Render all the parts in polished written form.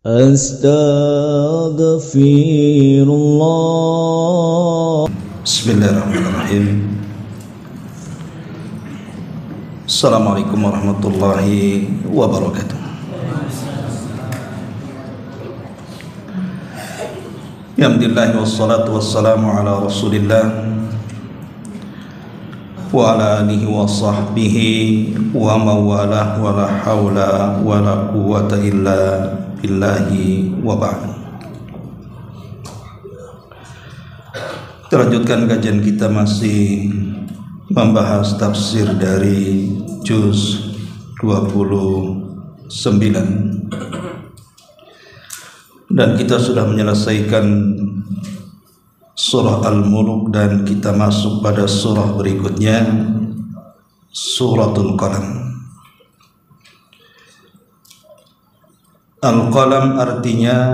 Astaghfirullah. Bismillahirrahmanirrahim. Assalamualaikum warahmatullahi wabarakatuh. Alhamdulillah wassalatu wassalamu ala Rasulillah wa ala alihi wa sahbihi wa mawalah wa la hawla wa la quwwata illa billahi wa ba'd. Terlanjutkan kajian kita masih membahas tafsir dari juz 29 dan kita sudah menyelesaikan surah Al-Mulk dan kita masuk pada surah berikutnya, Suratul Qalam. Al-Qalam artinya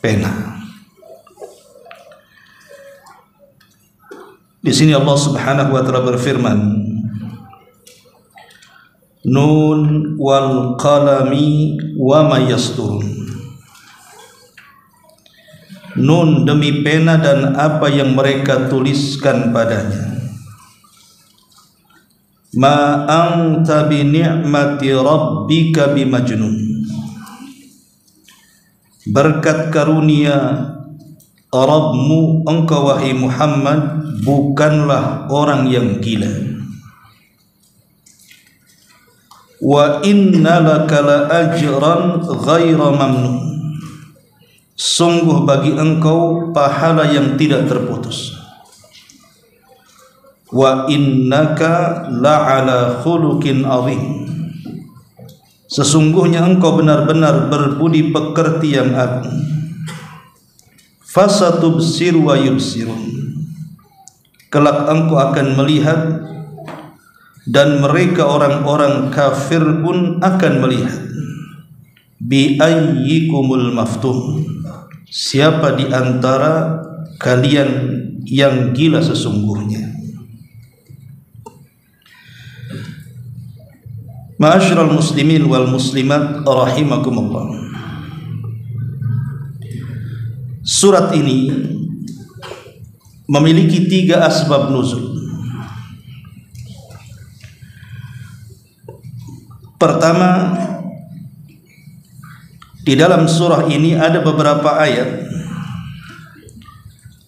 pena. Di sini Allah Subhanahu wa taala berfirman, Nun wal qalami wa ma yasturun. Nun demi pena dan apa yang mereka tuliskan padanya. Ma anta bi ni'mati rabbika bimajnun. Berkat karunia Rabbmu engkau wahai Muhammad bukanlah orang yang gila. Wa innalaka la ajran ghaira mamnun. Sungguh bagi engkau pahala yang tidak terputus. Wa innaka la'ala khuluqin azim. Sesungguhnya engkau benar-benar berbudi pekerti yang agung. Fasatubsir wa yubsirun. Kelak engkau akan melihat dan mereka orang-orang kafir pun akan melihat. Bi ayyikumul maftun. Siapa di antara kalian yang gila sesungguhnya. Ma'asyiral muslimin wal muslimat rahimakumullah. Surat ini memiliki 3 asbab nuzul. Pertama, di dalam surah ini ada beberapa ayat,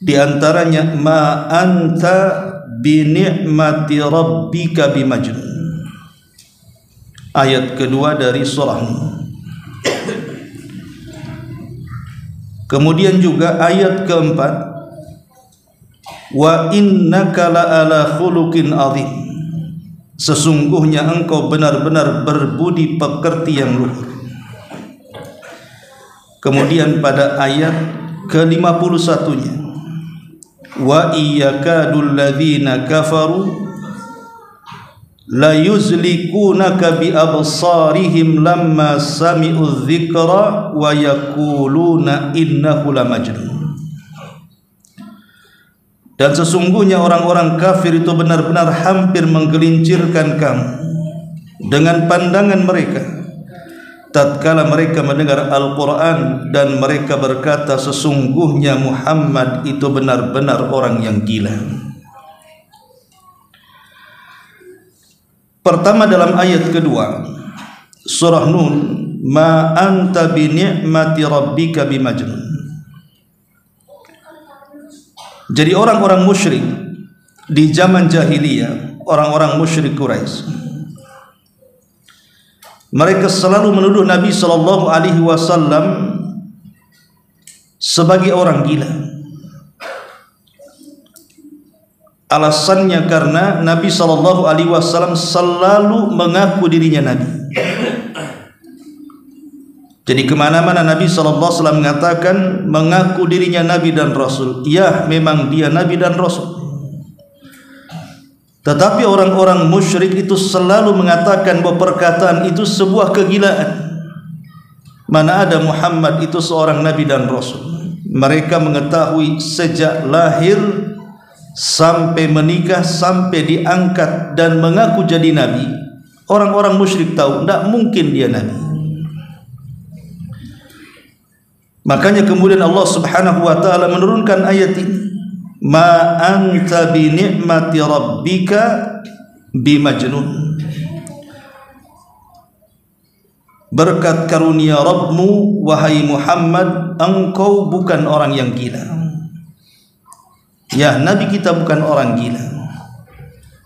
di antaranya ma anta bi ni'mati rabbika bimajnun. Ayat kedua dari surah ini. Kemudian juga ayat keempat, wa innaka la'ala khuluqin azim. Sesungguhnya engkau benar-benar berbudi pekerti yang luhur. Kemudian pada ayat ke-51-nya, wa iyyakadul ladzina kafaru la yuzlikunaka bi absarihim lamma sami'u dzikra wa yaquluna innahu lamajnun. Dan sesungguhnya orang-orang kafir itu benar-benar hampir menggelincirkan kamu dengan pandangan mereka tatkala mereka mendengar Al-Quran dan mereka berkata sesungguhnya Muhammad itu benar-benar orang yang gila. Pertama dalam ayat kedua surah Nun, ma anta bi ni'mati rabbika bimajnun. Jadi orang-orang musyrik di zaman jahiliyah, orang-orang musyrik Quraisy, mereka selalu menuduh Nabi sallallahu alaihi wasallam sebagai orang gila. Alasannya karena Nabi sallallahu alaihi wasallam selalu mengaku dirinya nabi. Jadi kemana-mana Nabi sallallahu alaihi wasallam mengatakan mengaku dirinya nabi dan rasul. Ya, memang dia nabi dan rasul. Tetapi orang-orang musyrik itu selalu mengatakan bahwa perkataan itu sebuah kegilaan. Mana ada Muhammad itu seorang nabi dan rasul. Mereka mengetahui sejak lahir sampai menikah, sampai diangkat dan mengaku jadi nabi, orang-orang musyrik tahu tidak mungkin dia nabi. Makanya kemudian Allah Subhanahu wa taala menurunkan ayat ini, ma anta bi ni'mati rabbika bimajnun. Berkat karunia Rabbmu wahai Muhammad, engkau bukan orang yang gila. Ya, Nabi kita bukan orang gila,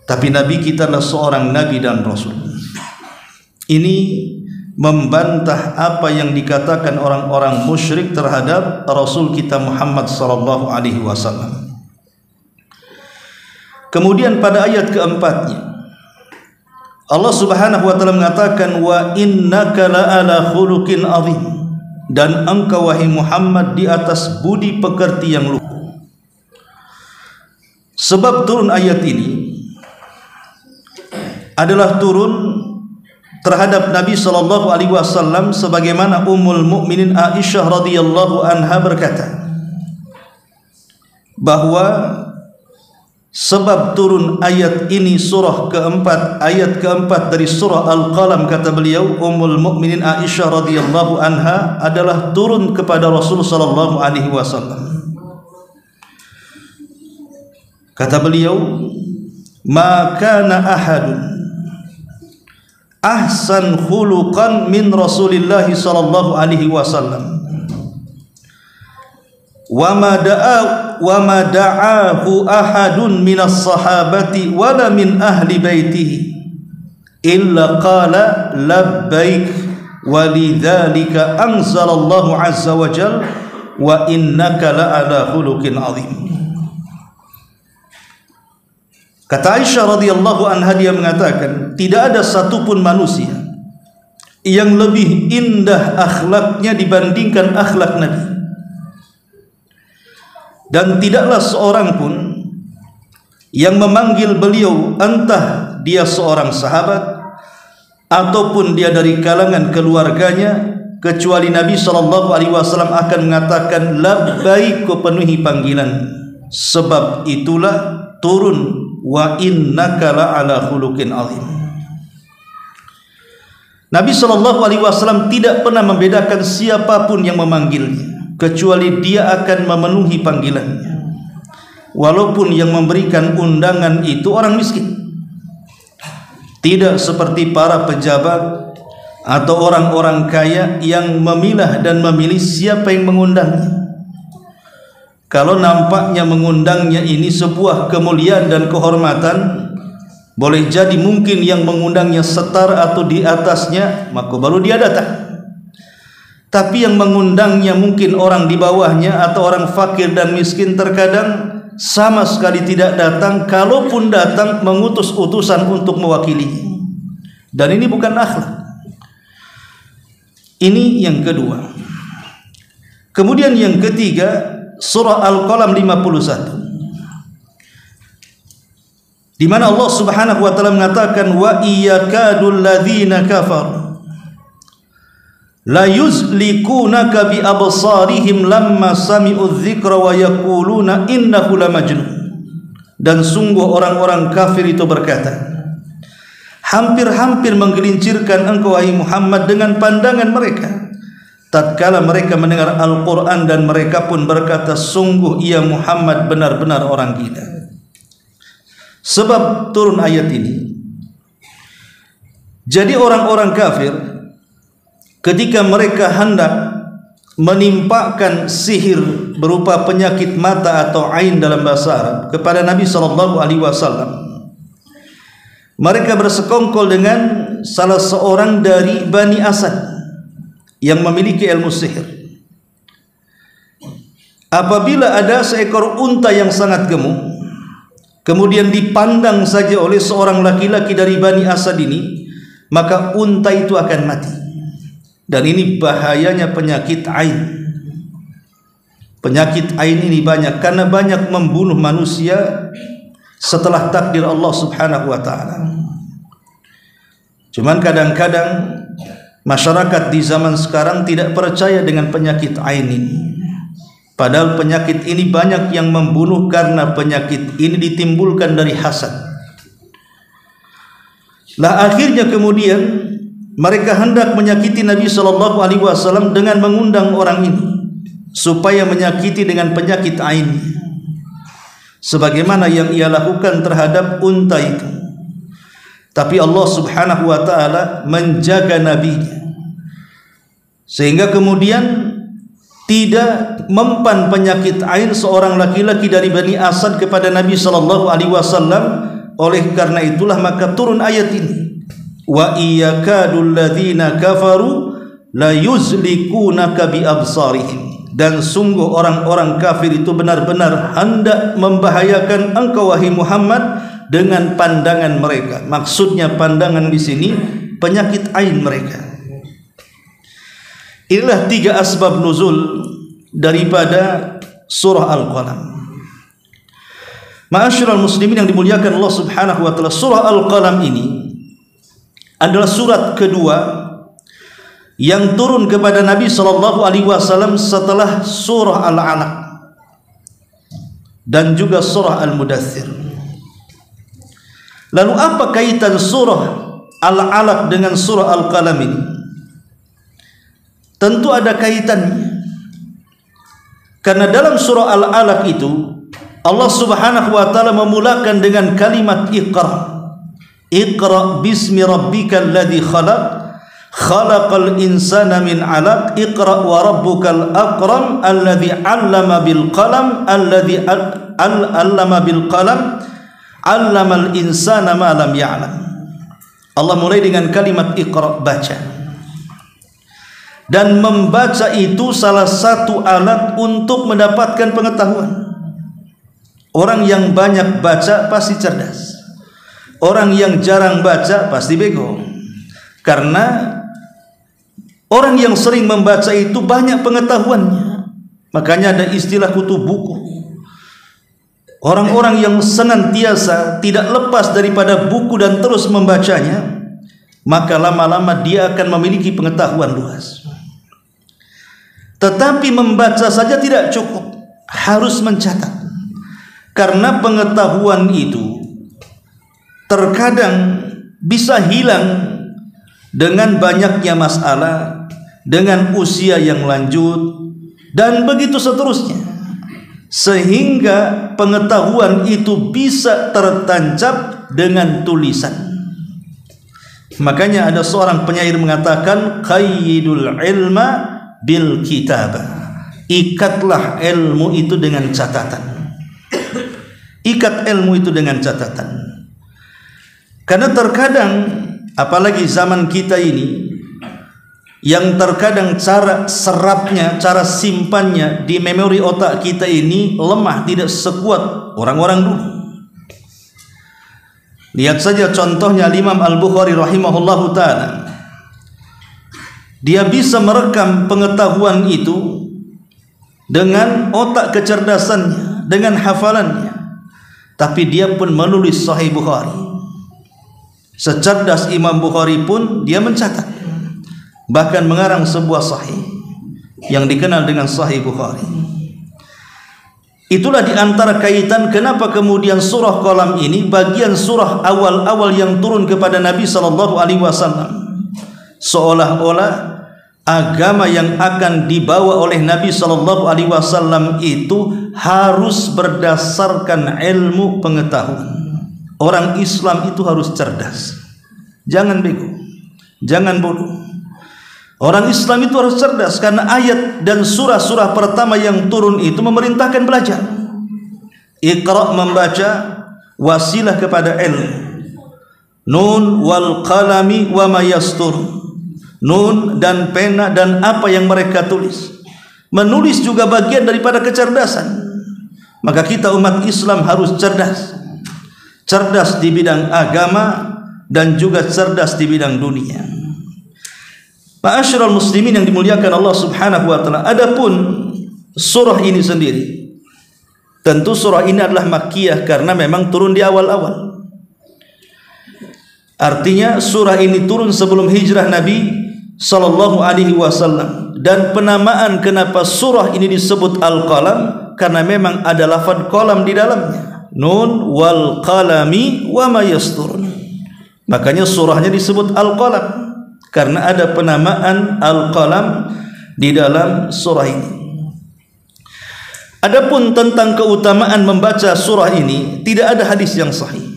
tapi Nabi kita adalah seorang Nabi dan Rasul. Ini membantah apa yang dikatakan orang-orang musyrik terhadap Rasul kita Muhammad sallallahu alaihi wasallam. Kemudian pada ayat keempatnya Allah Subhanahu wa taala mengatakan, wa innaka la'ala khuluqin azim, dan engkau wahai Muhammad di atas budi pekerti yang luhur. Sebab turun ayat ini adalah turun terhadap Nabi sallallahu alaihi wasallam, sebagaimana Ummul Mukminin Aisyah radhiyallahu anha berkata bahwa sebab turun ayat ini surah keempat, ayat keempat dari surah Al-Qalam, kata beliau Ummul Mukminin Aisyah radhiyallahu anha, adalah turun kepada Rasul sallallahu alaihi wasallam. Kata beliau, ma kana ahadun ahsan khuluqan min Rasulillah sallallahu alaihi wasallam wa ma da'ahu ahadun minas sahabati wala min ahli baitihi illa qala labbaik walidzalika anzalallahu azza wa jalla wa innaka la'ala khuluqin azim. Kata Aisyah radhiyallahu anha, dia mengatakan, tidak ada satupun manusia yang lebih indah akhlaknya dibandingkan akhlak Nabi, dan tidaklah seorang pun yang memanggil beliau, entah dia seorang sahabat ataupun dia dari kalangan keluarganya, kecuali Nabi sallallahu alaihi wasallam akan mengatakan labbaik, penuhi panggilan. Sebab itulah turun wa innaka la'ala khuluqin azim. Nabi sallallahu alaihi wasallam tidak pernah membedakan siapapun yang memanggilnya, kecuali dia akan memenuhi panggilannya, walaupun yang memberikan undangan itu orang miskin. Tidak seperti para pejabat atau orang-orang kaya yang memilah dan memilih siapa yang mengundangnya. Kalau nampaknya mengundangnya ini sebuah kemuliaan dan kehormatan, boleh jadi mungkin yang mengundangnya setara atau di atasnya, maka baru dia datang. Tapi yang mengundangnya mungkin orang di bawahnya atau orang fakir dan miskin, terkadang sama sekali tidak datang, kalaupun datang mengutus utusan untuk mewakili. Dan ini bukan akhlak. Ini yang kedua. Kemudian yang ketiga, surah Al-Qalam 51, di mana Allah Subhanahu wa taala mengatakan, wa iyakadul ladzina kafaru la yuzlikunaka bi absarihim lamma sami'u dzikra wa yaquluna innahu lamajnun. Dan sungguh orang-orang kafir itu berkata, hampir-hampir menggelincirkan engkau wahai Muhammad dengan pandangan mereka tatkala mereka mendengar Al-Quran, dan mereka pun berkata, sungguh ia Muhammad benar-benar orang gila. Sebab turun ayat ini, jadi orang-orang kafir ketika mereka hendak menimpakan sihir berupa penyakit mata atau ain dalam bahasa Arab kepada Nabi sallallahu alaihi wasallam, mereka bersekongkol dengan salah seorang dari Bani Asad yang memiliki ilmu sihir. Apabila ada seekor unta yang sangat gemuk, kemudian dipandang saja oleh seorang laki-laki dari Bani Asad ini, maka unta itu akan mati. Dan ini bahayanya penyakit ain. Penyakit ain ini banyak, karena banyak membunuh manusia setelah takdir Allah Subhanahu wa taala. Cuman kadang-kadang masyarakat di zaman sekarang tidak percaya dengan penyakit ain ini. Padahal penyakit ini banyak yang membunuh, karena penyakit ini ditimbulkan dari hasad. Lah akhirnya kemudian mereka hendak menyakiti Nabi sallallahu alaihi wasallam dengan mengundang orang ini. supaya menyakiti dengan penyakit ain, sebagaimana yang ia lakukan terhadap unta itu. Tapi Allah Subhanahu wa taala menjaga nabinya, sehingga kemudian tidak mempan penyakit ain seorang laki-laki dari Bani Asad kepada Nabi sallallahu alaihi wasallam. Oleh karena itulah maka turun ayat ini, wa iyakadul ladzina kafaru la yuzlikunaka bi absarihim, dan sungguh orang-orang kafir itu benar-benar hendak membahayakan engkau wahai Muhammad dengan pandangan mereka. Maksudnya pandangan di sini penyakit ain mereka. Inilah 3 asbab nuzul daripada surah Al-Qalam. Ma'asyiral muslimin yang dimuliakan Allah Subhanahu wa taala, surah Al-Qalam ini adalah surat kedua yang turun kepada Nabi sallallahu alaihi wasallam setelah surah Al-Alaq dan juga surah Al-Mudaththir. Lalu apa kaitan surah Al-Alaq dengan surah Al-Qalam ini? Tentu ada kaitannya, karena dalam surah Al-Alaq itu Allah Subhanahu wa taala memulakan dengan kalimat Iqra. Iqra bismi rabbikal ladzi khalaq, khalaqal insana min 'alaq, Iqra wa rabbukal akram alladzi 'allama bil qalam, alladzi 'allama bil qalam, 'allamal insana ma lam ya'lam. Allah mulai dengan kalimat Iqra, baca. Dan membaca itu salah satu alat untuk mendapatkan pengetahuan. Orang yang banyak baca pasti cerdas, orang yang jarang baca pasti bego. Karena orang yang sering membaca itu banyak pengetahuannya. Makanya ada istilah kutu buku. Orang-orang yang senantiasa tidak lepas daripada buku dan terus membacanya, maka lama-lama dia akan memiliki pengetahuan luas. Tetapi membaca saja tidak cukup, harus mencatat. Karena pengetahuan itu terkadang bisa hilang dengan banyaknya masalah, dengan usia yang lanjut, dan begitu seterusnya, sehingga pengetahuan itu bisa tertancap dengan tulisan. Makanya ada seorang penyair mengatakan, qayyidul ilma bil kitabah, ikatlah ilmu itu dengan catatan. Ikat ilmu itu dengan catatan. Karena terkadang, apalagi zaman kita ini, yang terkadang cara serapnya, cara simpannya di memori otak kita ini lemah, tidak sekuat orang-orang dulu. Lihat saja contohnya Imam Al-Bukhari rahimahullahu ta'ala. Dia bisa merekam pengetahuan itu dengan otak kecerdasannya, dengan hafalannya. Tapi dia pun menulis Sahih Bukhari. Secerdas Imam Bukhari pun dia mencatat, bahkan mengarang sebuah sahih yang dikenal dengan Sahih Bukhari. Itulah diantara kaitan kenapa kemudian surah Qalam ini bagian surah awal-awal yang turun kepada Nabi sallallahu alaihi wasallam, seolah-olah agama yang akan dibawa oleh Nabi sallallahu alaihi wasallam itu harus berdasarkan ilmu pengetahuan. Orang Islam itu harus cerdas, jangan bego, jangan bodoh. Orang Islam itu harus cerdas, karena ayat dan surah-surah pertama yang turun itu memerintahkan belajar. Iqra, membaca, wasilah kepada ilmu. Nun wal qalami wa ma yastur. Nun dan pena dan apa yang mereka tulis. Menulis juga bagian daripada kecerdasan. Maka kita umat Islam harus cerdas. Cerdas di bidang agama dan juga cerdas di bidang dunia. Ma'asyiral muslimin yang dimuliakan Allah Subhanahu wa taala, adapun surah ini sendiri, tentu surah ini adalah makkiyah karena memang turun di awal-awal. Artinya surah ini turun sebelum hijrah Nabi sallallahu alaihi wasallam, dan penamaan kenapa surah ini disebut Al-Qalam karena memang ada lafaz qalam di dalamnya. Nun wal qalami wa ma yasturun. Makanya surahnya disebut Al-Qalam karena ada penamaan Al-Qalam di dalam surah ini. Adapun tentang keutamaan membaca surah ini, tidak ada hadis yang sahih.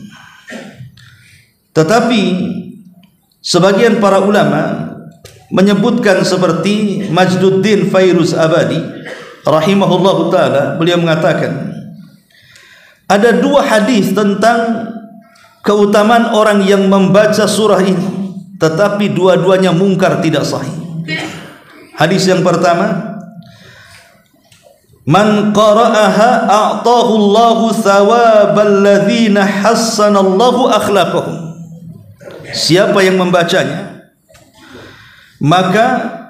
Tetapi sebagian para ulama menyebutkan seperti Majduddin Fairuz Abadi rahimahullahu taala, beliau mengatakan ada dua hadis tentang keutamaan orang yang membaca surah ini, tetapi dua-duanya mungkar, tidak sahih. Hadis yang pertama, man qara'aha a'tahu Allahu thawabal ladzina hassanallahu akhlaqahum. Siapa yang membacanya, maka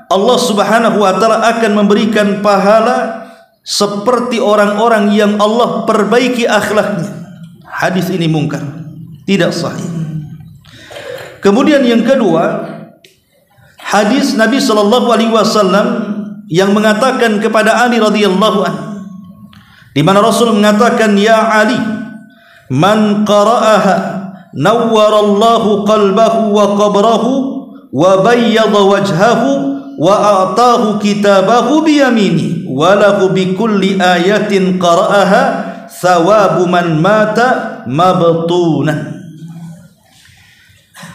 Allah Subhanahu wa taala akan memberikan pahala seperti orang-orang yang Allah perbaiki akhlaknya. Hadis ini mungkar, tidak sahih. Kemudian yang kedua, hadis Nabi sallallahu alaihi wasallam yang mengatakan kepada Ali radhiyallahu anhu, di mana Rasul mengatakan, ya Ali, man qara'aha nawwarallahu qalbahu wa qabrahu wa bayyadha wajhahu wa a'tahu kitabahu biyamini wa lahu bikulli ayatin qara'aha thawabu man mata mabtunan.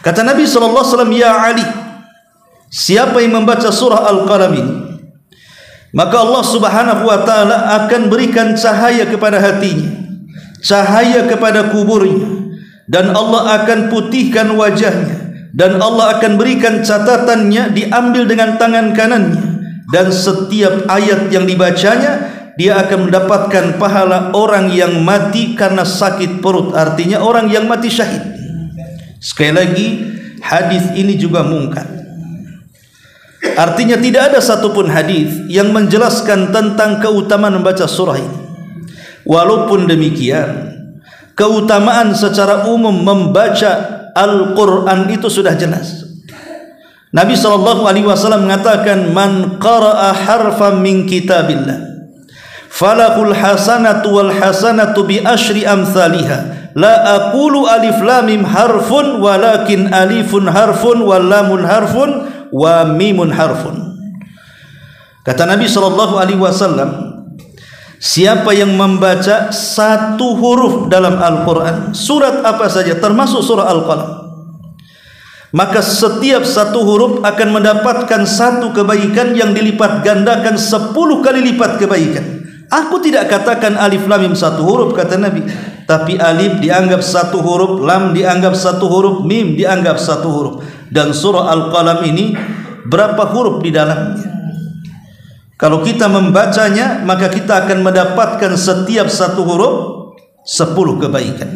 Kata Nabi sallallahu alaihi wasallam, ya Ali, siapa yang membaca surah Al-Qalam ini, maka Allah Subhanahu wa taala akan berikan cahaya kepada hatinya, cahaya kepada kuburnya, dan Allah akan putihkan wajahnya, dan Allah akan berikan catatannya diambil dengan tangan kanannya, dan setiap ayat yang dibacanya dia akan mendapatkan pahala orang yang mati karena sakit perut, artinya orang yang mati syahid. Sekali lagi, hadis ini juga mungkar. Artinya tidak ada satupun hadis yang menjelaskan tentang keutamaan membaca surah ini. Walaupun demikian, keutamaan secara umum membaca Al-Quran itu sudah jelas. Nabi SAW mengatakan, man qara'a harfan min kitabillah falahul hasanatu wal hasanatu bi asyri amthaliha la aqulu alif lam mim harfun walakin alifun harfun wal lamun harfun wa mimun harfun. Kata Nabi SAW, siapa yang membaca satu huruf dalam Al-Quran, surat apa saja termasuk surah Al-Qalam, maka setiap satu huruf akan mendapatkan satu kebaikan yang dilipat gandakan 10 kali lipat kebaikan. Aku tidak katakan alif lam mim satu huruf, kata Nabi, tapi alif dianggap satu huruf, lam dianggap satu huruf, mim dianggap satu huruf. Dan surah Al-Qalam ini berapa huruf di dalamnya? Kalau kita membacanya, maka kita akan mendapatkan setiap satu huruf 10 kebaikan.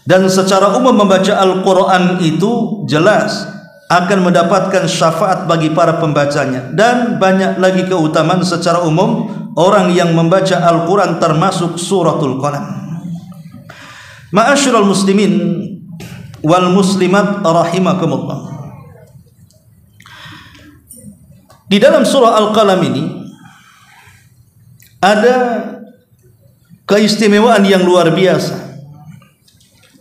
Dan secara umum membaca Al-Quran itu jelas akan mendapatkan syafaat bagi para pembacanya. Dan banyak lagi keutamaan secara umum orang yang membaca Al-Quran, termasuk suratul Qalam. Ma'asyiral muslimin wal muslimat rahimakumullah. Di dalam surah Al-Qalam ini ada keistimewaan yang luar biasa.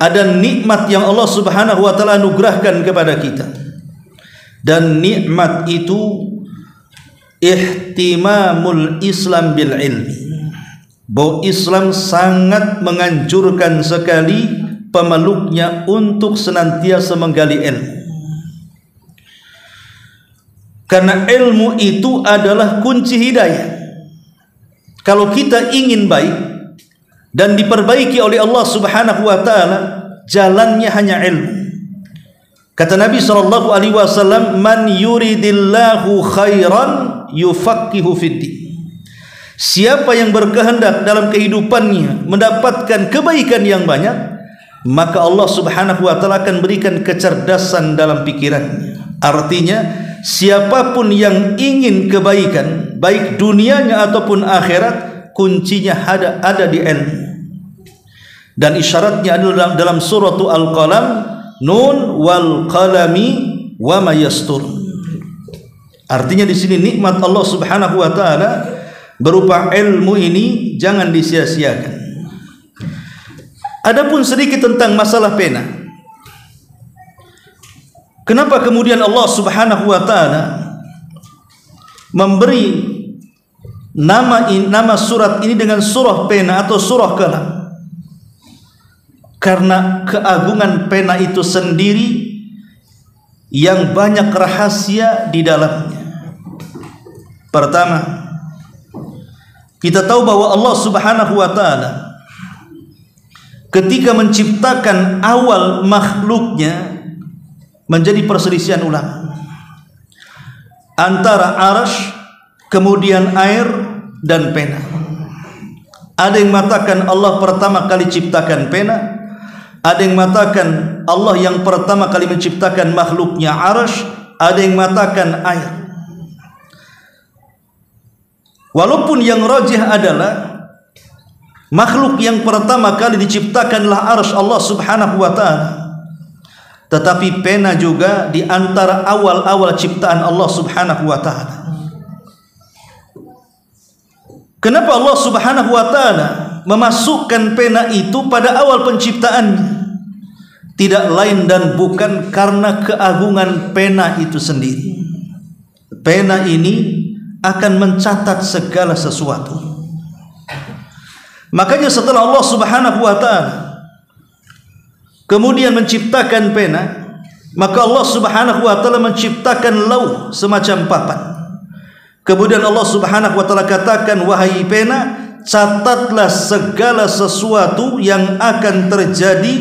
Ada nikmat yang Allah Subhanahu wa taala anugerahkan kepada kita. Dan nikmat itu ihtimamul Islam bil ilmi. Bahwa Islam sangat menganjurkan sekali pemeluknya untuk senantiasa menggali ilmu. Karena ilmu itu adalah kunci hidayah. Kalau kita ingin baik dan diperbaiki oleh Allah Subhanahu wa taala, jalannya hanya ilmu. Kata Nabi SAW, man yuridillahu khairan yufaqihu fiddin. Siapa yang berkehendak dalam kehidupannya mendapatkan kebaikan yang banyak, maka Allah Subhanahu wa taala akan berikan kecerdasan dalam pikirannya. Artinya, siapapun yang ingin kebaikan, baik dunianya ataupun akhirat, kuncinya ada di ilmu. Dan isyaratnya adalah dalam surah Al-Qalam, nun wal qalami wa ma yastur. Artinya di sini nikmat Allah Subhanahu wa taala berupa ilmu ini jangan disia-siakan. Adapun sedikit tentang masalah pena. Kenapa kemudian Allah Subhanahu wa taala memberi nama surat ini dengan surah pena atau surah kalam, karena keagungan pena itu sendiri yang banyak rahasia di dalamnya. Pertama, kita tahu bahwa Allah Subhanahu wa taala ketika menciptakan awal makhluknya menjadi perselisihan ulama antara arasy, kemudian air dan pena. Ada yang mengatakan Allah pertama kali ciptakan pena, ada yang mengatakan Allah yang pertama kali menciptakan makhluknya arasy, ada yang mengatakan air. Walaupun yang rajih adalah makhluk yang pertama kali diciptakanlah arasy Allah Subhanahu wa taala, tetapi pena juga di antara awal-awal ciptaan Allah Subhanahu wa taala. Kenapa Allah Subhanahu wa taala memasukkan pena itu pada awal penciptaannya? Tidak lain dan bukan karena keagungan pena itu sendiri. Pena ini akan mencatat segala sesuatu. Makanya setelah Allah Subhanahu wa taala kemudian menciptakan pena, maka Allah Subhanahu wa taala menciptakan lauh semacam papan. Kemudian Allah Subhanahu wa taala katakan, wahai pena, catatlah segala sesuatu yang akan terjadi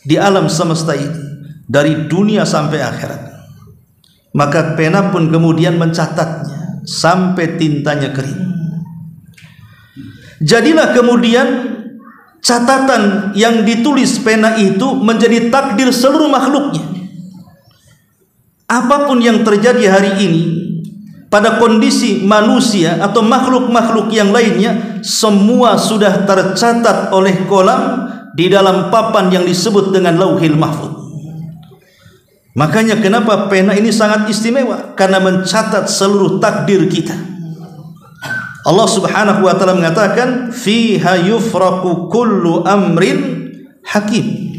di alam semesta ini dari dunia sampai akhirat. Maka pena pun kemudian mencatatnya sampai tintanya kering. Jadilah kemudian catatan yang ditulis pena itu menjadi takdir seluruh makhluknya. Apapun yang terjadi hari ini pada kondisi manusia atau makhluk-makhluk yang lainnya, semua sudah tercatat oleh kolam di dalam papan yang disebut dengan Lauhil Mahfuz. Makanya kenapa pena ini sangat istimewa, karena mencatat seluruh takdir kita. Allah Subhanahu wa taala mengatakan, fiha yufraqu kullu amrin hakim.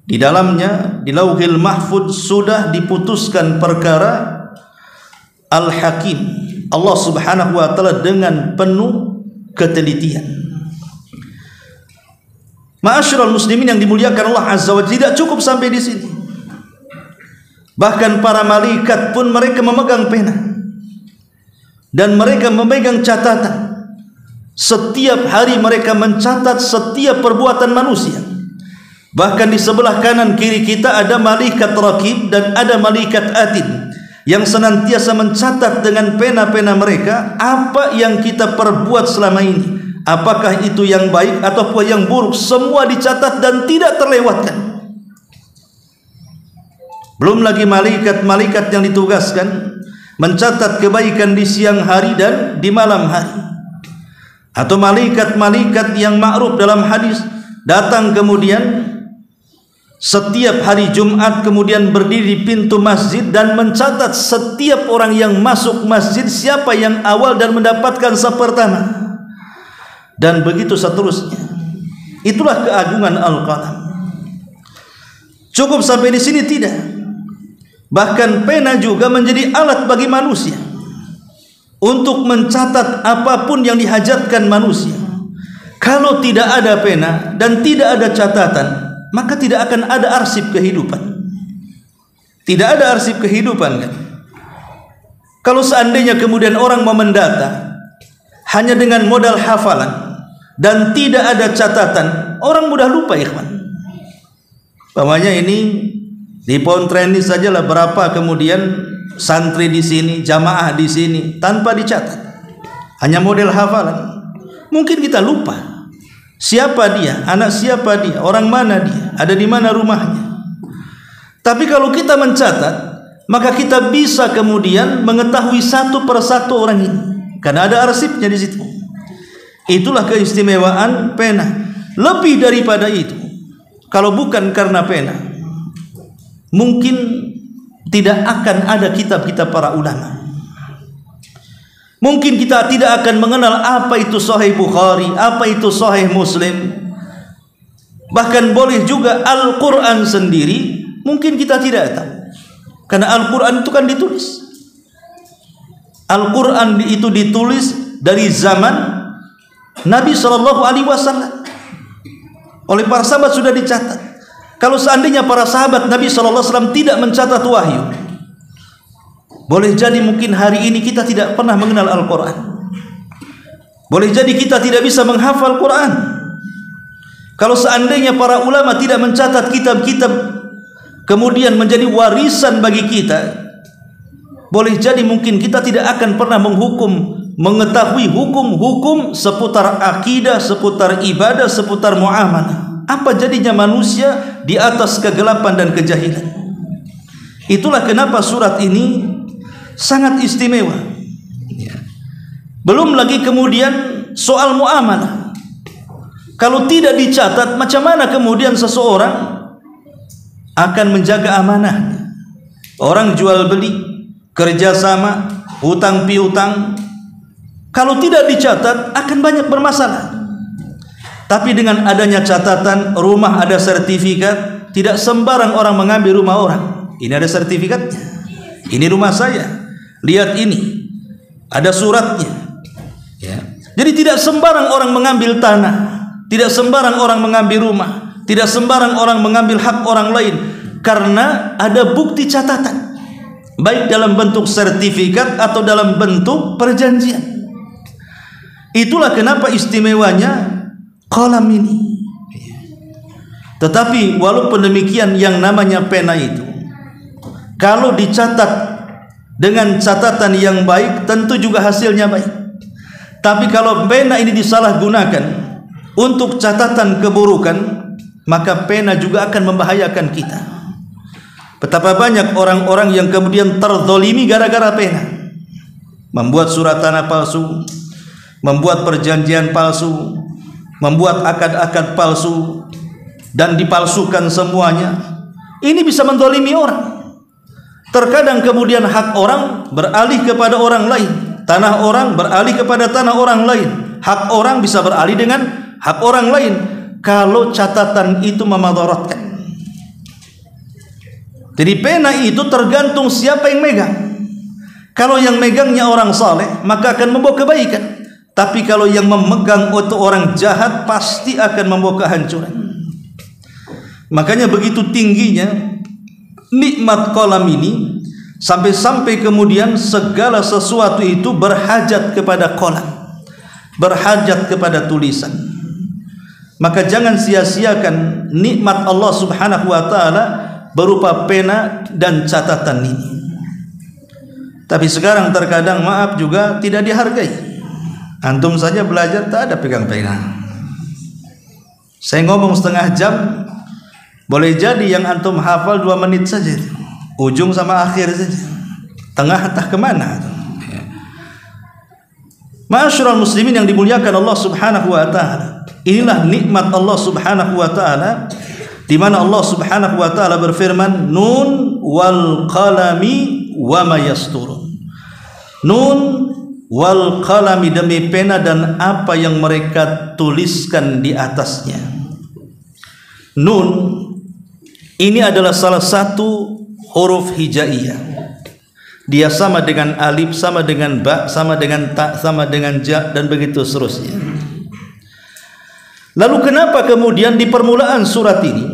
Di dalamnya, di Lauhil Mahfuz sudah diputuskan perkara Al-Hakim. Allah Subhanahu wa taala dengan penuh ketelitian. Ma'asyiral muslimin yang dimuliakan Allah Azza wa Jalla, tidak cukup sampai di sini. Bahkan para malaikat pun mereka memegang pena dan mereka memegang catatan. Setiap hari mereka mencatat setiap perbuatan manusia. Bahkan di sebelah kanan kiri kita ada malaikat raqib dan ada malaikat atid yang senantiasa mencatat dengan pena-pena mereka apa yang kita perbuat selama ini. Apakah itu yang baik ataupun yang buruk, semua dicatat dan tidak terlewatkan. Belum lagi malaikat-malaikat yang ditugaskan mencatat kebaikan di siang hari dan di malam hari. Atau malaikat-malaikat yang ma'ruf dalam hadis datang kemudian setiap hari Jumat kemudian berdiri di pintu masjid dan mencatat setiap orang yang masuk masjid, siapa yang awal dan mendapatkan saf pertama, dan begitu seterusnya. Itulah keagungan Al-Qalam. Cukup sampai di sini? Tidak. Bahkan pena juga menjadi alat bagi manusia untuk mencatat apapun yang dihajatkan manusia. Kalau tidak ada pena dan tidak ada catatan, maka tidak akan ada arsip kehidupan. Tidak ada arsip kehidupan kan? Kalau seandainya kemudian orang mau mendata hanya dengan modal hafalan dan tidak ada catatan, orang mudah lupa, ikhwan. Pamannya ini di Pontren ini sajalah berapa kemudian santri di sini, jamaah di sini tanpa dicatat, hanya model hafalan. Mungkin kita lupa siapa dia, anak siapa dia, orang mana dia, ada di mana rumahnya. Tapi kalau kita mencatat, maka kita bisa kemudian mengetahui satu persatu orang ini, karena ada arsipnya di situ. Itulah keistimewaan pena. Lebih daripada itu, kalau bukan karena pena, mungkin tidak akan ada kitab-kitab para ulama. Mungkin kita tidak akan mengenal apa itu Sahih Bukhari, apa itu Sahih Muslim. Bahkan boleh juga Al-Quran sendiri mungkin kita tidak tahu, karena Al-Quran itu kan ditulis. Al-Quran itu ditulis dari zaman Nabi SAW. Oleh para sahabat sudah dicatat. Kalau seandainya para sahabat Nabi SAW tidak mencatat wahyu, boleh jadi mungkin hari ini kita tidak pernah mengenal Al-Quran. Boleh jadi kita tidak bisa menghafal Quran. Kalau seandainya para ulama tidak mencatat kitab-kitab kemudian menjadi warisan bagi kita, boleh jadi mungkin kita tidak akan pernah mengetahui hukum-hukum seputar akidah, seputar ibadah, seputar muamalah. Apa jadinya manusia di atas kegelapan dan kejahilan? Itulah kenapa surat ini sangat istimewa. Belum lagi kemudian soal muamalah. Kalau tidak dicatat, macam mana kemudian seseorang akan menjaga amanah? Orang jual beli, kerjasama, hutang piutang, kalau tidak dicatat akan banyak bermasalah. Tapi dengan adanya catatan, rumah ada sertifikat, tidak sembarang orang mengambil rumah orang. Ini ada sertifikatnya, ini rumah saya, lihat ini, ada suratnya, ya. Jadi tidak sembarang orang mengambil tanah, tidak sembarang orang mengambil rumah, tidak sembarang orang mengambil hak orang lain, karena ada bukti catatan, baik dalam bentuk sertifikat atau dalam bentuk perjanjian. Itulah kenapa istimewanya qalam ini. Tetapi walaupun demikian, yang namanya pena itu, kalau dicatat dengan catatan yang baik, tentu juga hasilnya baik. Tapi kalau pena ini disalahgunakan untuk catatan keburukan, maka pena juga akan membahayakan kita. Betapa banyak orang-orang yang kemudian terzolimi gara-gara pena. Membuat surat tanah palsu, membuat perjanjian palsu, membuat akad-akad palsu, dan dipalsukan semuanya. Ini bisa menzalimi orang. Terkadang kemudian hak orang beralih kepada orang lain, tanah orang beralih kepada tanah orang lain, hak orang bisa beralih dengan hak orang lain kalau catatan itu memadaratkan. Jadi pena itu tergantung siapa yang megang. Kalau yang megangnya orang saleh, maka akan membawa kebaikan. Tapi kalau yang memegang itu orang jahat, pasti akan membawa kehancuran. Makanya begitu tingginya nikmat qalam ini, sampai-sampai kemudian segala sesuatu itu berhajat kepada qalam, berhajat kepada tulisan. Maka jangan sia-siakan nikmat Allah Subhanahu wa taala berupa pena dan catatan ini. Tapi sekarang terkadang maaf juga tidak dihargai. Antum saja belajar tak ada pegang pena. Saya ngomong setengah jam, boleh jadi yang antum hafal 2 menit saja, ujung sama akhir saja, tengah entah kemana. Ma'asyiral muslimin yang dimuliakan Allah Subhanahu wa taala, inilah nikmat Allah Subhanahu wa taala, di mana Allah Subhanahu wa taala berfirman, Nun wal qalami wa ma yasturun. Nun wal qalami, demi pena dan apa yang mereka tuliskan di atasnya. Nun ini adalah salah satu huruf hijaiyah. Dia sama dengan alif, sama dengan ba, sama dengan ta, sama dengan ja, dan begitu seterusnya. Lalu kenapa kemudian di permulaan surat ini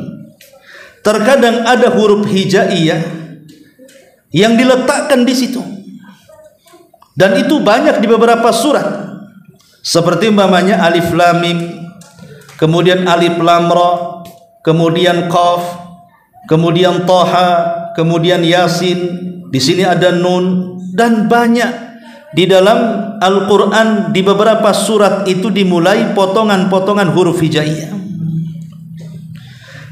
terkadang ada huruf hijaiyah yang diletakkan di situ? Dan itu banyak di beberapa surat. Seperti umpamanya alif lam mim, kemudian alif lam ra, kemudian qaf, kemudian thaha, kemudian yasin. Di sini ada nun, dan banyak di dalam Al-Qur'an di beberapa surat itu dimulai potongan-potongan huruf hijaiyah.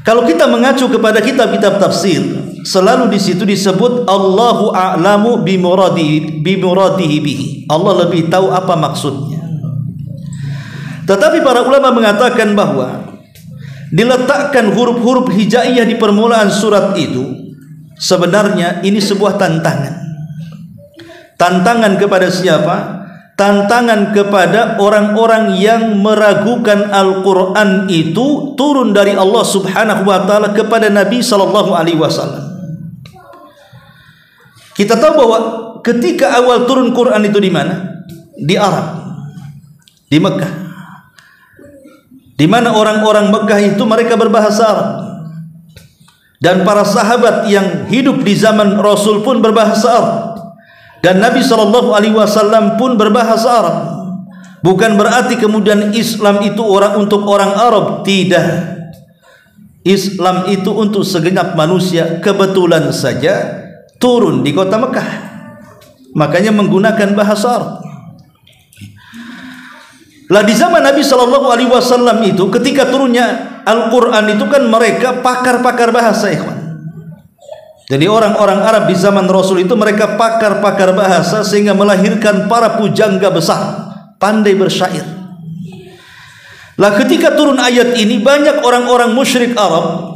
Kalau kita mengacu kepada kitab-kitab tafsir, selalu di situ disebut Allahu a'lamu bimuradihi bihi. Allah lebih tahu apa maksudnya. Tetapi para ulama mengatakan bahwa diletakkan huruf-huruf hijaiyah di permulaan surat itu sebenarnya ini sebuah tantangan. Tantangan kepada siapa? Tantangan kepada orang-orang yang meragukan Al-Quran itu turun dari Allah Subhanahu wa ta'ala kepada Nabi sallallahu alaihi wasallam. Kita tahu bahwa ketika awal turun Quran itu di mana? Di Arab, di Mekah, di mana orang-orang Mekah itu mereka berbahasa Arab, dan para sahabat yang hidup di zaman Rasul pun berbahasa Arab, dan Nabi SAW pun berbahasa Arab. Bukan berarti kemudian Islam itu untuk orang Arab, tidak. Islam itu untuk segenap manusia. Kebetulan saja turun di kota Mekah, makanya menggunakan bahasa Arab. Lah di zaman Nabi SAW itu, ketika turunnya Al-Quran itu kan mereka pakar-pakar bahasa, ikhwan. Jadi orang-orang Arab di zaman Rasul itu mereka pakar-pakar bahasa, sehingga melahirkan para pujangga besar, pandai bersyair. Lah ketika turun ayat ini, banyak orang-orang musyrik Arab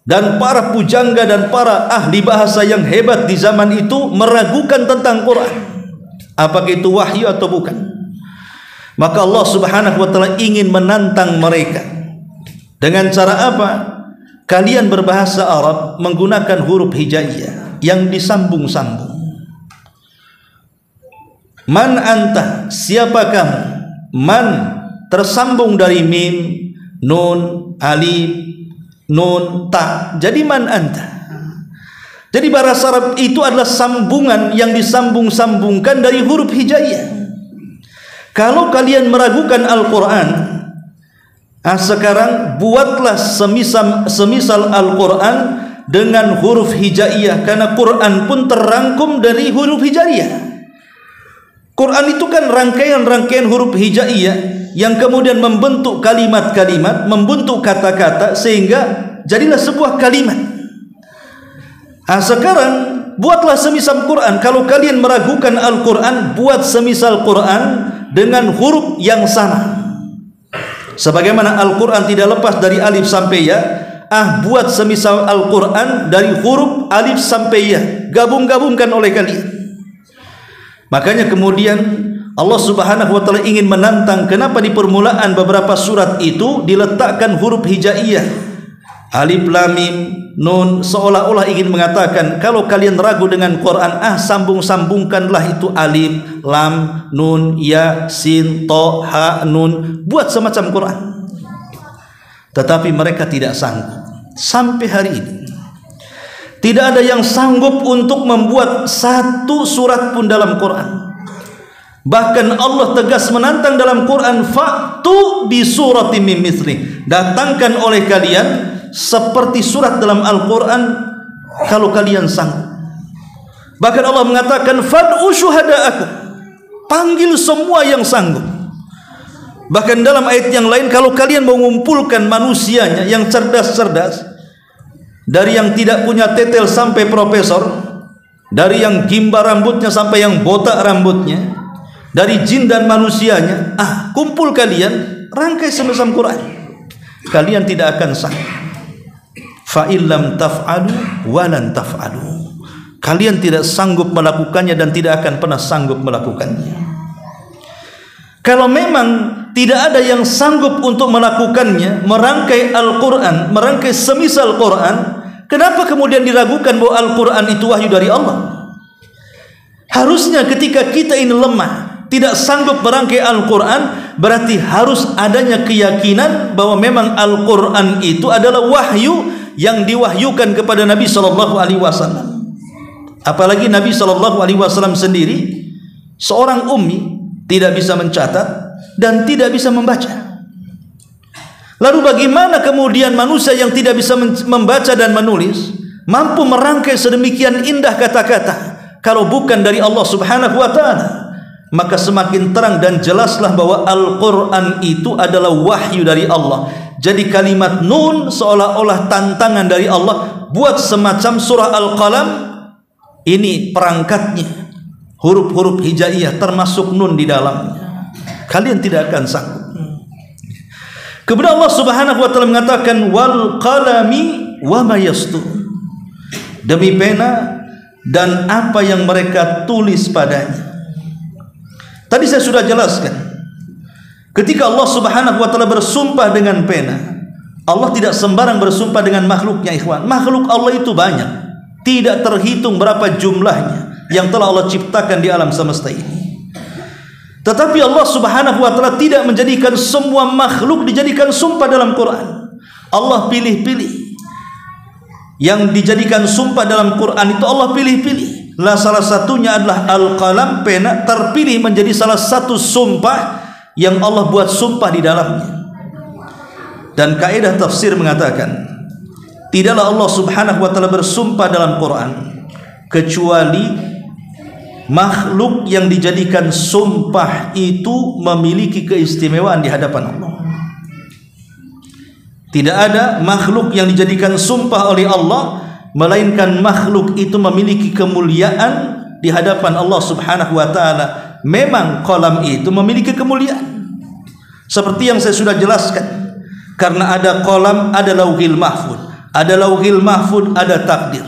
dan para pujangga dan para ahli bahasa yang hebat di zaman itu meragukan tentang Quran, apakah itu wahyu atau bukan. Maka Allah Subhanahu wa taala ingin menantang mereka. Dengan cara apa? Kalian berbahasa Arab menggunakan huruf hijaiyah yang disambung-sambung. Man anta, siapa kamu? Man tersambung dari mim, nun, alif, nun, ta. Jadi man anta. Jadi bahasa Arab itu adalah sambungan yang disambung-sambungkan dari huruf hijaiyah. Kalau kalian meragukan Al-Quran, sekarang buatlah semisal Al-Quran dengan huruf hijaiyah, karena Quran pun terangkum dari huruf hijaiyah. Quran itu kan rangkaian-rangkaian huruf hijaiyah yang kemudian membentuk kalimat-kalimat, membentuk kata-kata, sehingga jadilah sebuah kalimat. Sekarang buatlah semisal Quran. Kalau kalian meragukan Al-Quran, buat semisal Quran dengan huruf yang sama. Sebagaimana Al-Quran tidak lepas dari alif sampai ya, buat semisal Al-Quran dari huruf alif sampai ya, gabung-gabungkan oleh kalian. Makanya kemudian Allah Subhanahu wa taala ingin menantang, kenapa di permulaan beberapa surat itu diletakkan huruf hijaiyah, alif lam mim nun, seolah-olah ingin mengatakan kalau kalian ragu dengan Quran, sambung-sambungkanlah itu alif lam nun ya sin to ha nun, buat semacam Quran. Tetapi mereka tidak sanggup. Sampai hari ini tidak ada yang sanggup untuk membuat satu surat pun dalam Quran. Bahkan Allah tegas menantang dalam Quran, fa'tu bi suratin min mithli, datangkan oleh kalian seperti surat dalam Al-Quran kalau kalian sanggup. Bahkan Allah mengatakan, fad'u syuhada'akum, panggil semua yang sanggup. Bahkan dalam ayat yang lain, kalau kalian mengumpulkan manusianya yang cerdas-cerdas, dari yang tidak punya tetel sampai profesor, dari yang gimba rambutnya sampai yang botak rambutnya, dari jin dan manusianya, kumpul kalian, rangkai semisal Quran, kalian tidak akan sanggup. Fa illam taf'alu walan taf'alu, kalian tidak sanggup melakukannya dan tidak akan pernah sanggup melakukannya. Kalau memang tidak ada yang sanggup untuk melakukannya, merangkai Al-Quran, merangkai semisal Quran, kenapa kemudian diragukan bahwa Al-Quran itu wahyu dari Allah? Harusnya ketika kita ini lemah, tidak sanggup merangkai Al-Quran, berarti harus adanya keyakinan bahwa memang Al-Quran itu adalah wahyu yang diwahyukan kepada Nabi SAW. Apalagi Nabi SAW sendiri seorang ummi, tidak bisa mencatat dan tidak bisa membaca. Lalu bagaimana kemudian manusia yang tidak bisa membaca dan menulis mampu merangkai sedemikian indah kata-kata kalau bukan dari Allah Subhanahu wa taala? Maka semakin terang dan jelaslah bahwa Al-Quran itu adalah wahyu dari Allah. Jadi kalimat nun seolah-olah tantangan dari Allah, buat semacam surah Al-Qalam, ini perangkatnya, huruf-huruf hijaiyah termasuk nun di dalamnya, kalian tidak akan sanggup. Kemudian Allah Subhanahu wa taala mengatakan, wal qalami wa ma yasturun, demi pena dan apa yang mereka tulis padanya. Tadi saya sudah jelaskan, ketika Allah Subhanahu wa taala bersumpah dengan pena, Allah tidak sembarang bersumpah dengan makhluknya, ikhwan. Makhluk Allah itu banyak, tidak terhitung berapa jumlahnya. yang telah Allah ciptakan di alam semesta ini. Tetapi Allah Subhanahu wa taala tidak menjadikan semua makhluk dijadikan sumpah dalam Quran. Allah pilih-pilih. Yang dijadikan sumpah dalam Quran itu Allah pilih-pilih. Salah satunya adalah al-qalam, pena, terpilih menjadi salah satu sumpah yang Allah buat sumpah di dalamnya. Dan kaidah tafsir mengatakan, tidaklah Allah Subhanahu wa taala bersumpah dalam Quran kecuali makhluk yang dijadikan sumpah itu memiliki keistimewaan di hadapan Allah. Tidak ada makhluk yang dijadikan sumpah oleh Allah melainkan makhluk itu memiliki kemuliaan di hadapan Allah Subhanahu wa taala. Memang qalam itu memiliki kemuliaan. Seperti yang saya sudah jelaskan. Karena ada qalam, ada lauhil mahfud. Ada lauhil mahfud, ada takdir.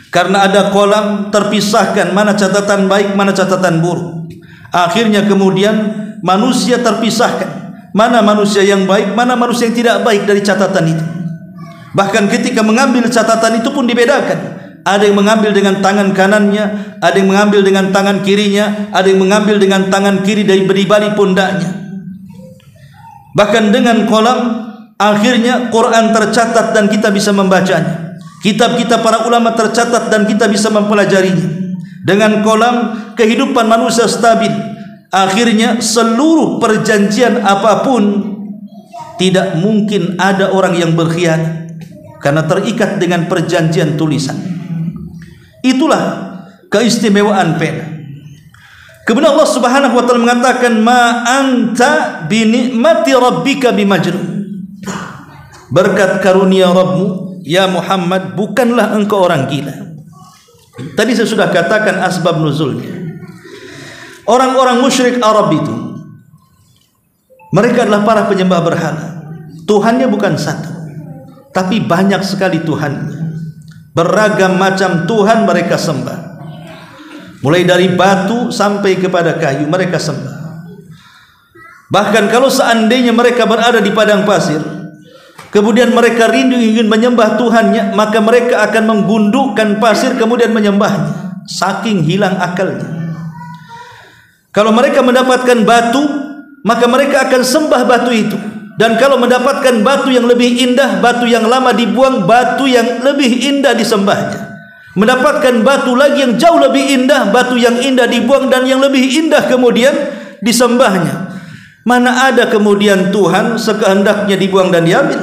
Karena ada qalam, terpisahkan mana catatan baik, mana catatan buruk. Akhirnya kemudian manusia terpisahkan, mana manusia yang baik, mana manusia yang tidak baik dari catatan itu. Bahkan ketika mengambil catatan itu pun dibedakan. Ada yang mengambil dengan tangan kanannya, ada yang mengambil dengan tangan kirinya, ada yang mengambil dengan tangan kiri dari balik pundaknya. Bahkan dengan qalam akhirnya Quran tercatat dan kita bisa membacanya. Kitab-kitab para ulama tercatat dan kita bisa mempelajarinya. Dengan qalam kehidupan manusia stabil. Akhirnya seluruh perjanjian apapun tidak mungkin ada orang yang berkhianat karena terikat dengan perjanjian tulisan. Itulah keistimewaan pena. Kemudian Allah Subhanahu wa taala mengatakan, ma anta bi ni'mati rabbika bimajnun. Berkat karunia Rabbmu ya Muhammad, bukanlah engkau orang gila. Tadi saya sudah katakan asbab nuzulnya. Orang-orang musyrik Arab itu, mereka adalah para penyembah berhala. Tuhannya bukan satu, tapi banyak sekali Tuhannya. Beragam macam Tuhan mereka sembah. Mulai dari batu sampai kepada kayu mereka sembah. Bahkan kalau seandainya mereka berada di padang pasir, kemudian mereka rindu ingin menyembah Tuhannya, maka mereka akan menggundukkan pasir kemudian menyembahnya. Saking hilang akalnya. Kalau mereka mendapatkan batu, maka mereka akan sembah batu itu. Dan kalau mendapatkan batu yang lebih indah, batu yang lama dibuang, batu yang lebih indah disembahnya. Mendapatkan batu lagi yang jauh lebih indah, batu yang indah dibuang dan yang lebih indah kemudian disembahnya. Mana ada kemudian Tuhan sekehendaknya dibuang dan diambil?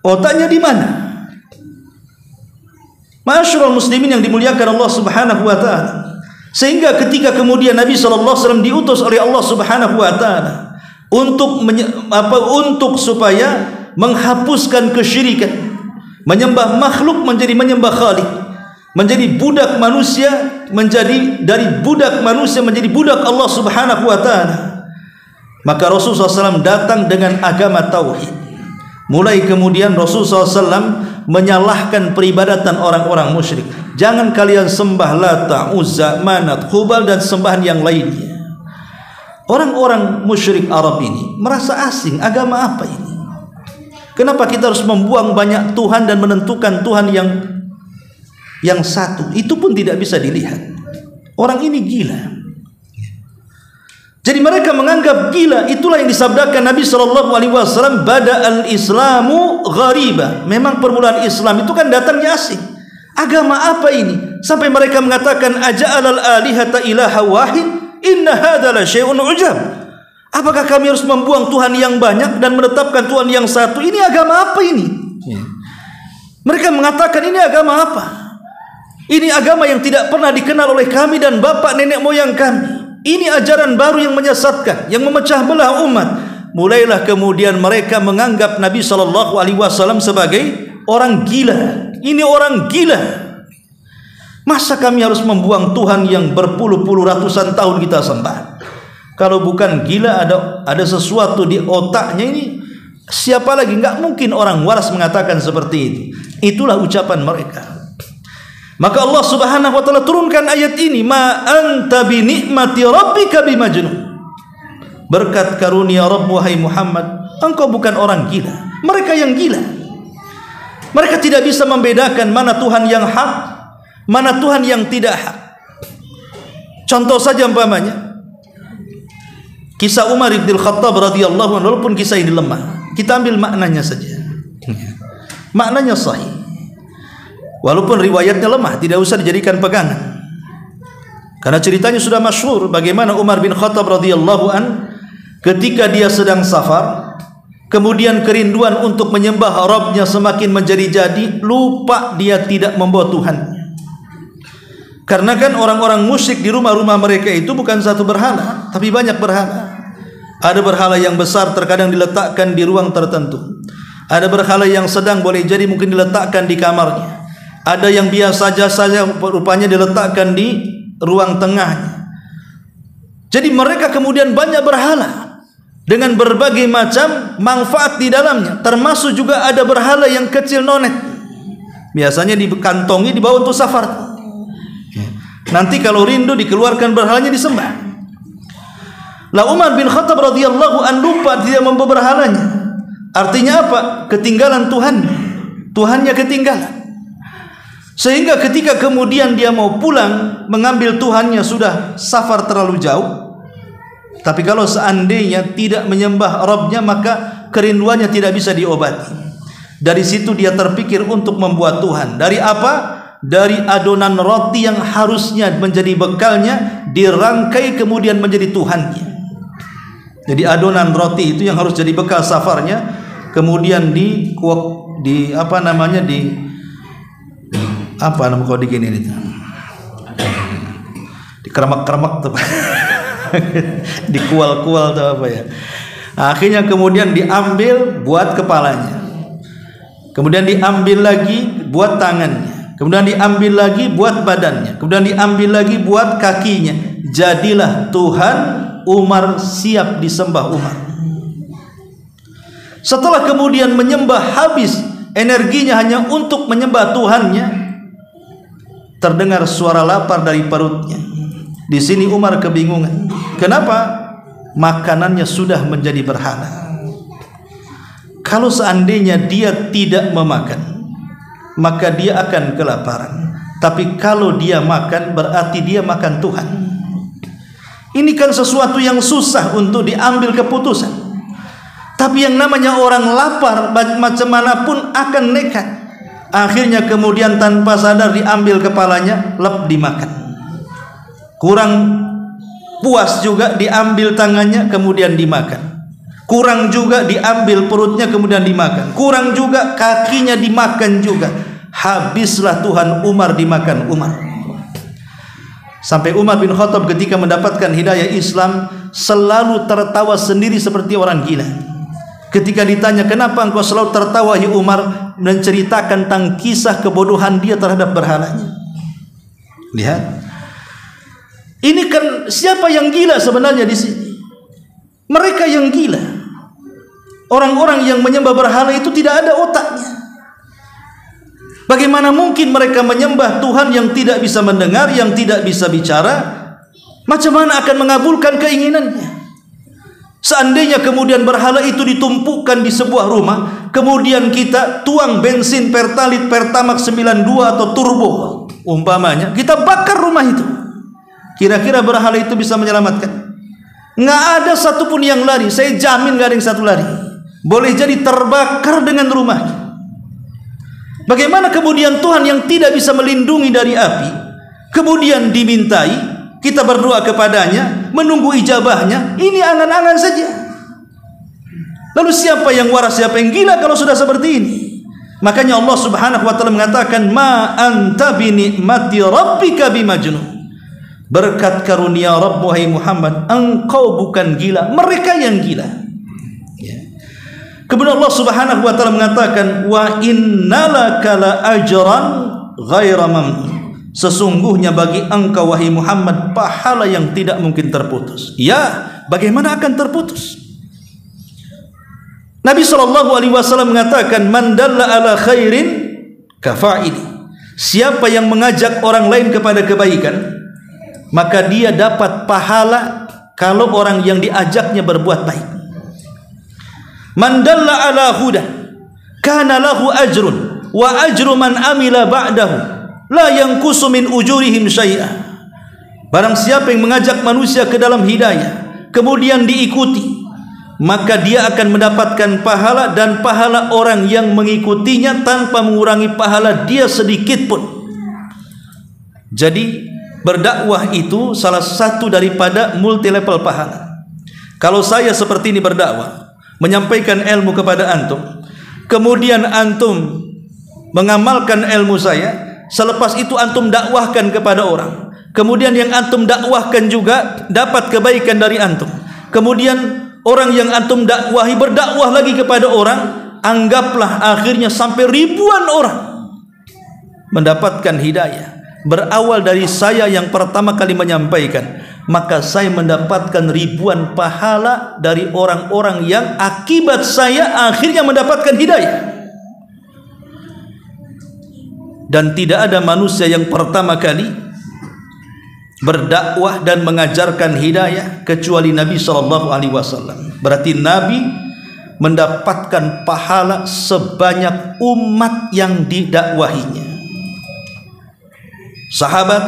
Otaknya di mana? Ma'asyiral muslimin yang dimuliakan Allah Subhanahu wa taala. Sehingga ketika kemudian Nabi SAW diutus oleh Allah Subhanahu wa taala untuk supaya menghapuskan kesyirikan, menyembah makhluk menjadi menyembah Khalik, menjadi budak manusia, menjadi dari budak manusia menjadi budak Allah Subhanahu wa taala. Maka Rasulullah SAW datang dengan agama tauhid. Mulai kemudian Rasulullah SAW menyalahkan peribadatan orang-orang musyrik. Jangan kalian sembah Lata, Uzza, Manat, Hubal dan sembahan yang lainnya. Orang-orang musyrik Arab ini merasa asing, agama apa ini? Kenapa kita harus membuang banyak Tuhan dan menentukan Tuhan yang satu? Itu pun tidak bisa dilihat. Orang ini gila. Jadi mereka menganggap gila. Itulah yang disabdakan Nabi SAW, bada al-islamu ghariba. Memang permulaan Islam itu kan datangnya asing. Agama apa ini? Sampai mereka mengatakan, aja'alal alihata ilaha wahid, inna hadha la syai'un ujab. Apakah kami harus membuang Tuhan yang banyak dan menetapkan Tuhan yang satu? Ini agama apa ini? Mereka mengatakan ini agama apa? Ini agama yang tidak pernah dikenal oleh kami dan bapak nenek moyang kami. Ini ajaran baru yang menyesatkan, yang memecah belah umat. Mulailah kemudian mereka menganggap Nabi SAW sebagai orang gila. Ini orang gila. Masa kami harus membuang Tuhan yang berpuluh-puluh ratusan tahun kita sembah? Kalau bukan gila, ada sesuatu di otaknya ini. Siapa lagi? Enggak mungkin orang waras mengatakan seperti itu. Itulah ucapan mereka. Maka Allah Subhanahu wa taala turunkan ayat ini, ma anta bi ni'mati rabbika bimajnun. Berkat karunia Rabb wahai Muhammad, engkau bukan orang gila. Mereka yang gila. Mereka tidak bisa membedakan mana Tuhan yang hak, mana Tuhan yang tidak hak. Contoh saja umpamanya kisah Umar bin Khattab radhiyallahu anhu, walaupun kisah ini lemah, kita ambil maknanya saja. Maknanya sahih. Walaupun riwayatnya lemah, tidak usah dijadikan pegangan. Karena ceritanya sudah masyhur bagaimana Umar bin Khattab radhiyallahu an ketika dia sedang safar, kemudian kerinduan untuk menyembah Rabbnya semakin menjadi-jadi, lupa dia tidak membawa Tuhan. Karena kan orang-orang musyrik di rumah-rumah mereka itu bukan satu berhala, tapi banyak berhala. Ada berhala yang besar terkadang diletakkan di ruang tertentu. Ada berhala yang sedang, boleh jadi mungkin diletakkan di kamarnya. Ada yang biasa saja rupanya diletakkan di ruang tengahnya. Jadi mereka kemudian banyak berhala dengan berbagai macam manfaat di dalamnya. Termasuk juga ada berhala yang kecil nonet, biasanya dikantongi dibawa untuk safar. Nanti kalau rindu dikeluarkan berhalanya disembah. Lah Umar bin Khattab radhiyallahu an lupa dia membawa berhalanya. Artinya apa? Ketinggalan Tuhannya ketinggalan. Sehingga ketika kemudian dia mau pulang mengambil Tuhannya sudah safar terlalu jauh. Tapi kalau seandainya tidak menyembah Rabbnya, maka kerinduannya tidak bisa diobati. Dari situ dia terpikir untuk membuat Tuhan. Dari apa? Dari adonan roti yang harusnya menjadi bekalnya, dirangkai kemudian menjadi Tuhannya. Jadi adonan roti itu yang harus jadi bekal safarnya, kemudian di apa namanya, di apa nama kau digini itu, di kremek-kremek tuh, di kual-kual atau apa ya. Akhirnya kemudian diambil buat kepalanya, kemudian diambil lagi buat tangannya, kemudian diambil lagi buat badannya, kemudian diambil lagi buat kakinya. Jadilah Tuhan Umar, siap disembah Umar. Setelah kemudian menyembah habis energinya hanya untuk menyembah Tuhannya, terdengar suara lapar dari perutnya. Di sini Umar kebingungan. Kenapa? Makanannya sudah menjadi berhala. Kalau seandainya dia tidak memakan, maka dia akan kelaparan. Tapi kalau dia makan, berarti dia makan Tuhan. Ini kan sesuatu yang susah untuk diambil keputusan. Tapi yang namanya orang lapar, macam manapun akan nekat. Akhirnya kemudian tanpa sadar diambil kepalanya, lep dimakan. Kurang puas juga diambil tangannya, kemudian dimakan. Kurang juga diambil perutnya, kemudian dimakan. Kurang juga kakinya dimakan juga. Habislah Tuhan Umar dimakan Umar. Sampai Umar bin Khattab ketika mendapatkan hidayah Islam selalu tertawa sendiri seperti orang gila. Ketika ditanya, kenapa engkau selalu tertawa ya Umar, menceritakan tentang kisah kebodohan dia terhadap berhalanya. Lihat, ini kan siapa yang gila sebenarnya di sini? Mereka yang gila. Orang-orang yang menyembah berhala itu tidak ada otaknya. Bagaimana mungkin mereka menyembah Tuhan yang tidak bisa mendengar, yang tidak bisa bicara? Macam mana akan mengabulkan keinginannya? Seandainya kemudian berhala itu ditumpukkan di sebuah rumah, kemudian kita tuang bensin Pertalite, Pertamax 92 atau turbo umpamanya, kita bakar rumah itu, kira-kira berhala itu bisa menyelamatkan? Nggak ada satupun yang lari. Saya jamin nggak ada yang satu lari. Boleh jadi terbakar dengan rumahnya. Bagaimana kemudian Tuhan yang tidak bisa melindungi dari api kemudian dimintai, kita berdoa kepadanya, menunggu ijabahnya? Ini angan-angan saja. Lalu siapa yang waras, siapa yang gila kalau sudah seperti ini? Makanya Allah Subhanahu wa taala mengatakan, ma anta bi ni'mati rabbika bimajnun. Berkat karunia Rabb wahai Muhammad, engkau bukan gila, mereka yang gila. Kemudian Allah Subhanahu wa taala mengatakan, wa innalaka la ajran ghaira mamnun. Sesungguhnya bagi engkau wahai Muhammad pahala yang tidak mungkin terputus. Ya, bagaimana akan terputus? Nabi SAW mengatakan, man dalla ala khairin kafa'ili. Siapa yang mengajak orang lain kepada kebaikan, maka dia dapat pahala kalau orang yang diajaknya berbuat baik. Man dalla ala huda kana lahu ajrun wa ajru man amila ba'dahu la yanqusu min ujurihim syai'a. Barang siapa yang mengajak manusia ke dalam hidayah kemudian diikuti, maka dia akan mendapatkan pahala dan pahala orang yang mengikutinya tanpa mengurangi pahala dia sedikit pun. Jadi berdakwah itu salah satu daripada multi level pahala. Kalau saya seperti ini berdakwah, menyampaikan ilmu kepada antum, kemudian antum mengamalkan ilmu saya, selepas itu antum dakwahkan kepada orang, kemudian yang antum dakwahkan juga dapat kebaikan dari antum, kemudian orang yang antum dakwahi berdakwah lagi kepada orang, anggaplah akhirnya sampai ribuan orang mendapatkan hidayah. Berawal dari saya yang pertama kali menyampaikan, maka saya mendapatkan ribuan pahala dari orang-orang yang akibat saya akhirnya mendapatkan hidayah. Dan tidak ada manusia yang pertama kali berdakwah dan mengajarkan hidayah kecuali Nabi SAW. Berarti Nabi mendapatkan pahala sebanyak umat yang didakwahinya. Sahabat,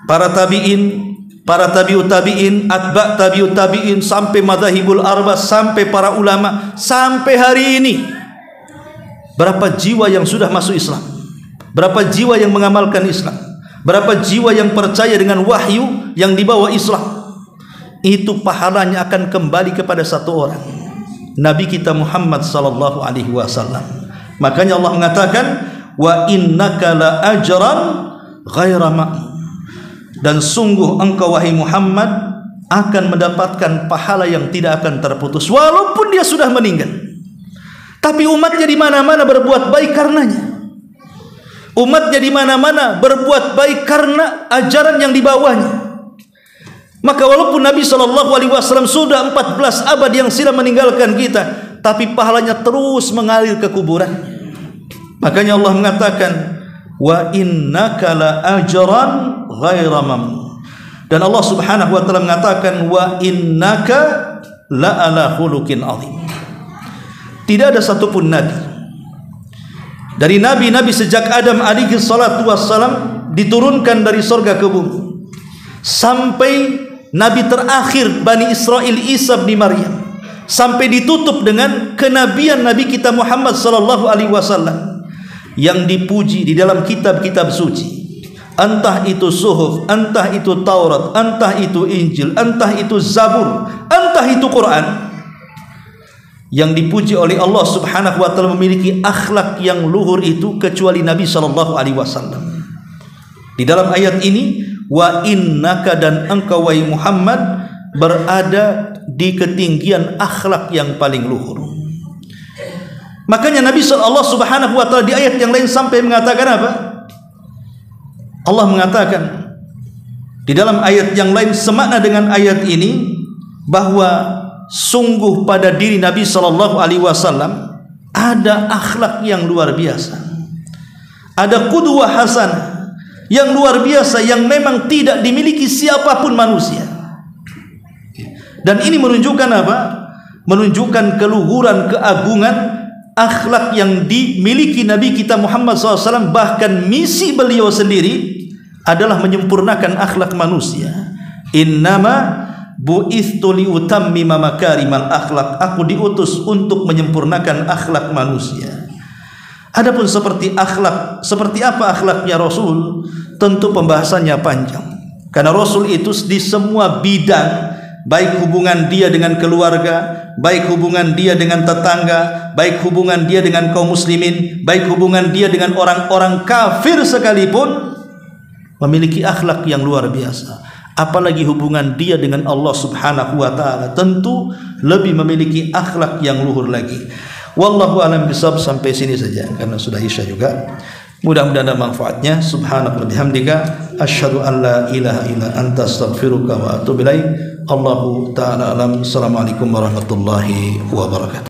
para tabi'in, para tabi'ut tabi'in, atba' tabi'ut tabi'in, sampai madzhabul arba, sampai para ulama, sampai hari ini berapa jiwa yang sudah masuk Islam, berapa jiwa yang mengamalkan Islam, berapa jiwa yang percaya dengan wahyu yang dibawa Islam. Itu pahalanya akan kembali kepada satu orang, Nabi kita Muhammad sallallahu alaihi wasallam. Makanya Allah mengatakan, wa innaka la ajran ghaira ma'mun, dan sungguh engkau wahai Muhammad akan mendapatkan pahala yang tidak akan terputus walaupun dia sudah meninggal. Tapi umatnya di mana-mana berbuat baik karenanya. Umatnya di mana-mana berbuat baik karena ajaran yang dibawanya. Maka walaupun Nabi SAW sudah 14 abad yang silam meninggalkan kita, tapi pahalanya terus mengalir ke kuburan. Makanya Allah mengatakan, wa innaka la ajran ghaira mamnun. Dan Allah Subhanahu wa taala mengatakan, wa innaka la ala khuluqin azim. Tidak ada satupun nabi dari nabi-nabi sejak Adam alaihi salatu wassalam diturunkan dari surga ke bumi sampai nabi terakhir Bani Israel Isa bin Maryam, sampai ditutup dengan kenabian Nabi kita Muhammad sallallahu alaihi wasallam yang dipuji di dalam kitab-kitab suci, entah itu Suhuf, entah itu Taurat, entah itu Injil, entah itu Zabur, entah itu Quran, yang dipuji oleh Allah Subhanahu wa taala memiliki akhlak yang luhur itu kecuali Nabi sallallahu alaihi wasallam. Di dalam ayat ini, wa innaka, dan engkau wahai Muhammad berada di ketinggian akhlak yang paling luhur. Makanya Nabi Allah Subhanahu wa taala di ayat yang lain sampai mengatakan apa? Allah mengatakan di dalam ayat yang lain semakna dengan ayat ini, bahwa sungguh pada diri Nabi sallallahu alaihi wasallam ada akhlak yang luar biasa. Ada qudwah hasanah yang luar biasa yang memang tidak dimiliki siapapun manusia. Dan ini menunjukkan apa? Menunjukkan keluhuran, keagungan akhlak yang dimiliki Nabi kita Muhammad SAW. Bahkan misi beliau sendiri adalah menyempurnakan akhlak manusia. Innama bu'ithtu liutammima makarimal akhlak. Aku diutus untuk menyempurnakan akhlak manusia. Adapun seperti akhlak, seperti apa akhlaknya Rasul, tentu pembahasannya panjang. Karena Rasul itu di semua bidang, baik hubungan dia dengan keluarga, baik hubungan dia dengan tetangga, baik hubungan dia dengan kaum muslimin, baik hubungan dia dengan orang-orang kafir sekalipun, memiliki akhlak yang luar biasa. Apalagi hubungan dia dengan Allah Subhanahu wa taala, tentu lebih memiliki akhlak yang luhur lagi. Wallahu a'lam bishawab. Sampai sini saja karena sudah isya juga. Mudah-mudahan ada manfaatnya. Subhanaka wa bihamdika asyhadu an la ilaha illa anta astaghfiruka wa atubu ilaik. Allahu ta'ala alam. Assalamualaikum warahmatullahi wabarakatuh.